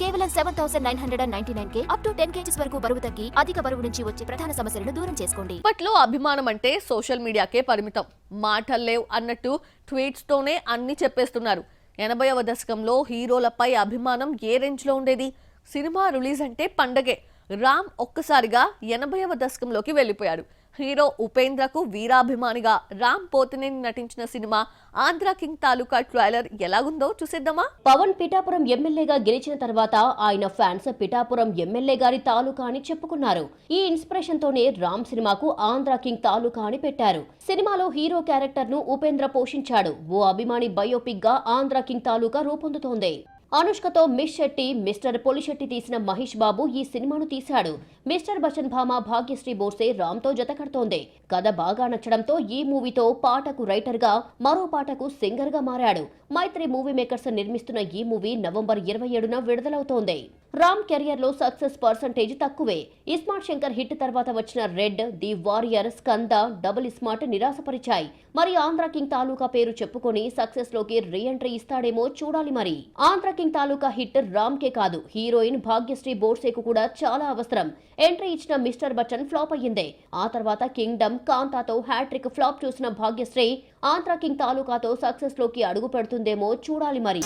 కేవలం 7999K up to 10 kgs వరకు బరువు తగ్గి అధిక బరువు నుంచి వచ్చే ప్రధాన సమస్యలను దూరం చేసుకోండి. ఇప్పట్లో అభిమానం అంటే సోషల్ మీడియాకే పరిమితం. మాటల్లేవ్ అన్నట్టు ట్వీట్స్ తోనే అన్ని చెప్పేస్తున్నారు. 80వ దశకంలో హీరోలపై అభిమానం ఏ రేంజ్ లో ఉండేది? సినిమా రిలీజ్ అంటే పండగే. రామ్ ఒక్కసారిగా 80వ దశకంలోకి వెళ్లిపోయాడు. హీరో ఉపేంద్రకు వీరాభిమానిగా రామ్ పోతినేని నటించిన సినిమా ఆంధ్ర కింగ్ తాలూకా ట్రైలర్ ఎలాగుందో చూసేద్దామా? పవన్ పిఠాపురం ఎమ్మెల్యేగా గెలిచిన తర్వాత ఆయన ఫ్యాన్స్ పిఠాపురం ఎమ్మెల్యే గారి తాలూకా అని చెప్పుకున్నారు. ఈ ఇన్స్పిరేషన్ తోనే రామ్ సినిమాకు ఆంధ్ర కింగ్ తాలూకా అని పెట్టారు. సినిమాలో హీరో క్యారెక్టర్ ను ఉపేంద్ర పోషించాడు. ఓ అభిమాని బయోపిక్ గా ఆంధ్ర కింగ్ తాలూకా రూపొందుతోంది. అనుష్కతో మిస్ శెట్టి, మిస్టర్ పొలిశెట్టి తీసిన మహేష్ బాబు ఈ సినిమాను తీశాడు. మిస్టర్ బచ్చన్ భామ భాగ్యశ్రీ బోర్సే రామ్ తో జత కడుతోంది. కథ బాగా నచ్చడంతో ఈ మూవీతో పాటకు రైటర్ గా, మరో పాటకు సింగర్ గా మారాడు. మైత్రి మూవీ మేకర్స్ నిర్మిస్తున్న ఈ మూవీ నవంబర్ 27న విడుదలవుతోంది. రామ్ కెరియర్ లో సక్సెస్ పర్సంటేజ్ తక్కువే. ఇస్మార్ట్ శంకర్ హిట్ తర్వాత వచ్చిన Red, the Warrior, Skanda, Double iSmart నిరాశపరిచాయి. మరి ఆంధ్ర కింగ్ తాలూకా పేరు చెప్పుకొని సక్సెస్ లోకి రీ ఎంట్రీ ఇస్తాడేమో చూడాలి. మరి ఆంధ్ర కింగ్ తాలూకా హిట్ రామ్ కే కాదు, హీరోయిన్ భాగ్యశ్రీ బోర్సేకు కూడా చాలా అవసరం. ఎంట్రీ ఇచ్చిన మిస్టర్ బచ్చన్ ఫ్లాప్ అయ్యింది. ఆ తర్వాత కింగ్డమ్, కాంతాతో హ్యాట్రిక్ ఫ్లాప్ చూసిన భాగ్యశ్రీ ఆంధ్ర కింగ్ తాలూకాతో సక్సెస్ లోకి అడుగు పెడుతుందేమో చూడాలి మరి.